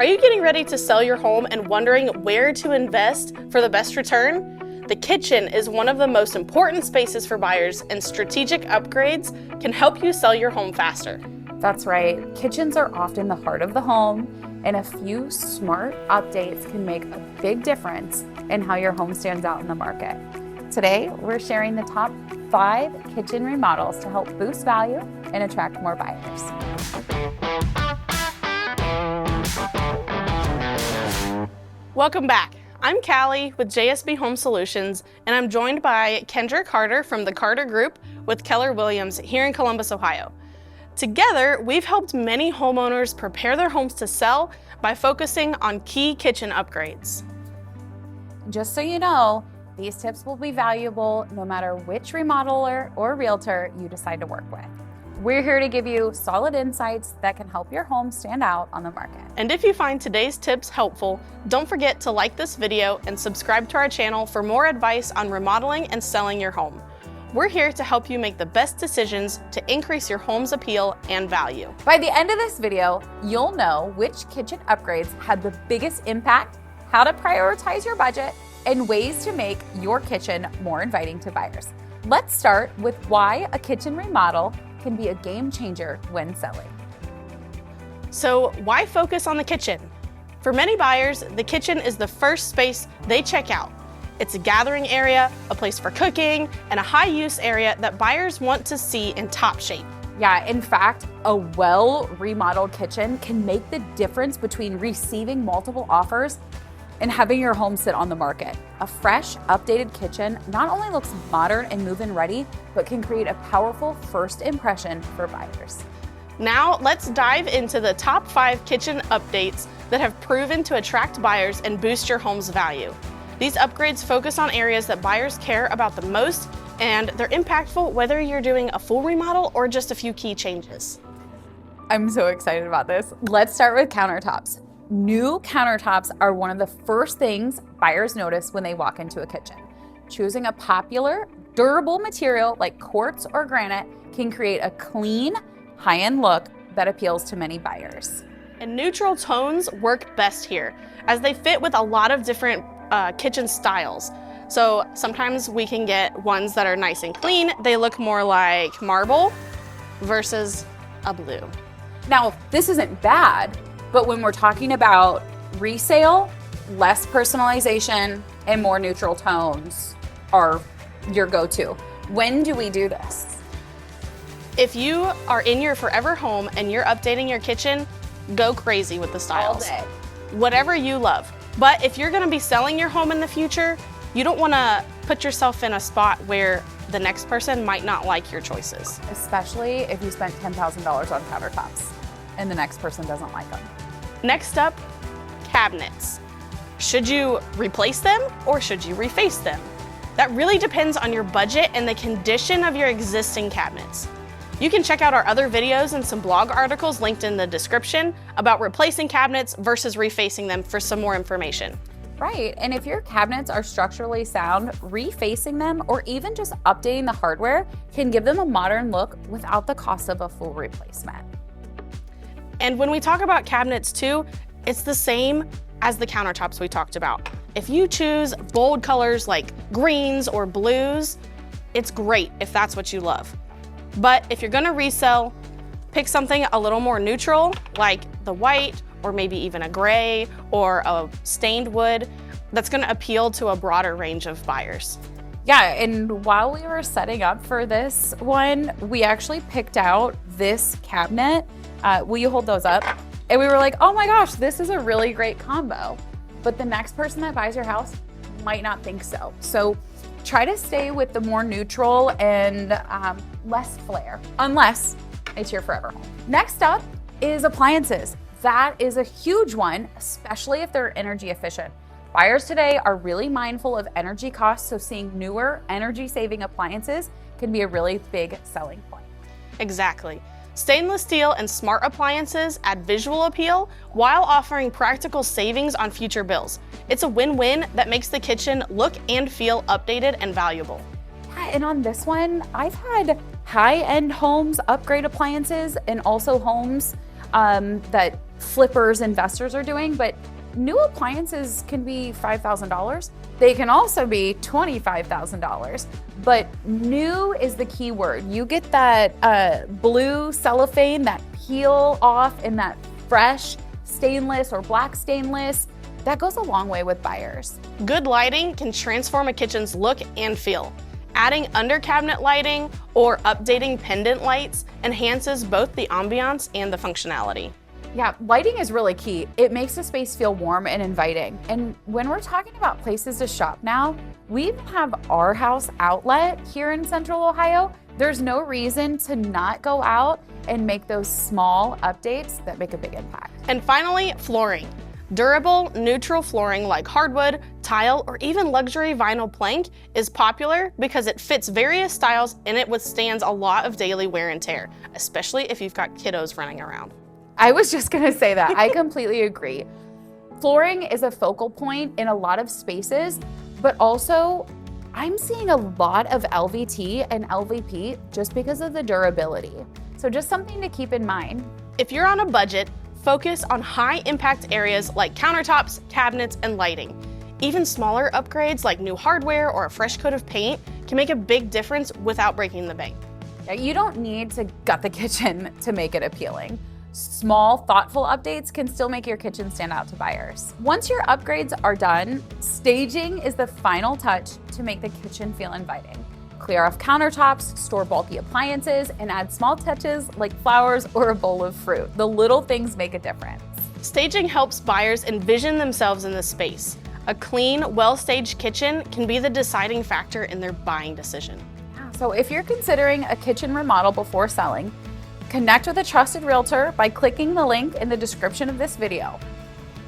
Are you getting ready to sell your home and wondering where to invest for the best return? The kitchen is one of the most important spaces for buyers, and strategic upgrades can help you sell your home faster. That's right. Kitchens are often the heart of the home, and a few smart updates can make a big difference in how your home stands out in the market. Today, we're sharing the top 5 kitchen remodels to help boost value and attract more buyers. Welcome back. I'm Callie with JSB Home Solutions, and I'm joined by Kendra Carter from the Carter Group with Keller Williams here in Columbus, Ohio. Together, we've helped many homeowners prepare their homes to sell by focusing on key kitchen upgrades. Just so you know, these tips will be valuable no matter which remodeler or realtor you decide to work with. We're here to give you solid insights that can help your home stand out on the market. And if you find today's tips helpful, don't forget to like this video and subscribe to our channel for more advice on remodeling and selling your home. We're here to help you make the best decisions to increase your home's appeal and value. By the end of this video, you'll know which kitchen upgrades had the biggest impact, how to prioritize your budget, and ways to make your kitchen more inviting to buyers. Let's start with why a kitchen remodel can be a game changer when selling. So why focus on the kitchen? For many buyers, the kitchen is the first space they check out. It's a gathering area, a place for cooking, and a high-use area that buyers want to see in top shape. Yeah, in fact, a well-remodeled kitchen can make the difference between receiving multiple offers and having your home sit on the market. A fresh, updated kitchen not only looks modern and move-in ready, but can create a powerful first impression for buyers. Now, let's dive into the top 5 kitchen updates that have proven to attract buyers and boost your home's value. These upgrades focus on areas that buyers care about the most, and they're impactful whether you're doing a full remodel or just a few key changes. I'm so excited about this. Let's start with countertops. New countertops are one of the first things buyers notice when they walk into a kitchen. Choosing a popular, durable material like quartz or granite can create a clean, high-end look that appeals to many buyers. And neutral tones work best here, as they fit with a lot of different kitchen styles. So sometimes we can get ones that are nice and clean. They look more like marble versus a blue. Now, this isn't bad, but when we're talking about resale, less personalization and more neutral tones are your go-to. When do we do this? If you are in your forever home and you're updating your kitchen, go crazy with the styles. All day. Whatever you love. But if you're gonna be selling your home in the future, you don't wanna put yourself in a spot where the next person might not like your choices. Especially if you spent $10,000 on countertops and the next person doesn't like them. Next up, cabinets. Should you replace them or should you reface them? That really depends on your budget and the condition of your existing cabinets. You can check out our other videos and some blog articles linked in the description about replacing cabinets versus refacing them for some more information. Right, and if your cabinets are structurally sound, refacing them or even just updating the hardware can give them a modern look without the cost of a full replacement. And when we talk about cabinets too, it's the same as the countertops we talked about. If you choose bold colors like greens or blues, it's great if that's what you love. But if you're gonna resell, pick something a little more neutral, like the white, or maybe even a gray, or a stained wood, that's gonna appeal to a broader range of buyers. Yeah, and while we were setting up for this one, we actually picked out this cabinet. Will you hold those up? And we were like, oh my gosh, this is a really great combo. But the next person that buys your house might not think so. So try to stay with the more neutral and less flair, unless it's your forever home. Next up is appliances. That is a huge one, especially if they're energy efficient. Buyers today are really mindful of energy costs, so seeing newer energy-saving appliances can be a really big selling point. Exactly. Stainless steel and smart appliances add visual appeal while offering practical savings on future bills. It's a win-win that makes the kitchen look and feel updated and valuable. Yeah, and on this one, I've had high-end homes upgrade appliances and also homes that flippers investors are doing, but new appliances can be $5,000. They can also be $25,000, but new is the key word. You get that blue cellophane, that peel off, and that fresh stainless or black stainless. That goes a long way with buyers. Good lighting can transform a kitchen's look and feel. Adding under cabinet lighting or updating pendant lights enhances both the ambiance and the functionality. Yeah, lighting is really key. It makes the space feel warm and inviting. And when we're talking about places to shop now, we even have Our House Outlet here in Central Ohio. There's no reason to not go out and make those small updates that make a big impact. And finally, flooring. Durable, neutral flooring like hardwood, tile, or even luxury vinyl plank is popular because it fits various styles and it withstands a lot of daily wear and tear, especially if you've got kiddos running around. I was just gonna say that. I completely agree. Flooring is a focal point in a lot of spaces, but also I'm seeing a lot of LVT and LVP just because of the durability. So just something to keep in mind. If you're on a budget, focus on high-impact areas like countertops, cabinets, and lighting. Even smaller upgrades like new hardware or a fresh coat of paint can make a big difference without breaking the bank. You don't need to gut the kitchen to make it appealing. Small, thoughtful updates can still make your kitchen stand out to buyers. Once your upgrades are done, staging is the final touch to make the kitchen feel inviting. Clear off countertops, store bulky appliances, and add small touches like flowers or a bowl of fruit. The little things make a difference. Staging helps buyers envision themselves in the space. A clean, well-staged kitchen can be the deciding factor in their buying decision. So if you're considering a kitchen remodel before selling, connect with a trusted realtor by clicking the link in the description of this video.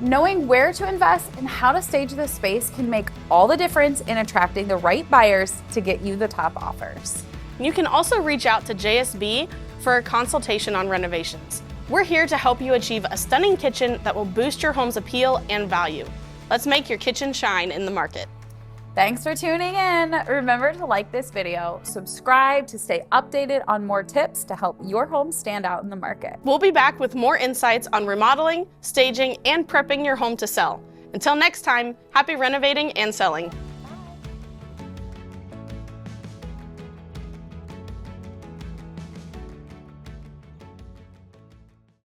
Knowing where to invest and how to stage the space can make all the difference in attracting the right buyers to get you the top offers. You can also reach out to JSB for a consultation on renovations. We're here to help you achieve a stunning kitchen that will boost your home's appeal and value. Let's make your kitchen shine in the market. Thanks for tuning in. Remember to like this video, subscribe to stay updated on more tips to help your home stand out in the market. We'll be back with more insights on remodeling, staging, and prepping your home to sell. Until next time, happy renovating and selling.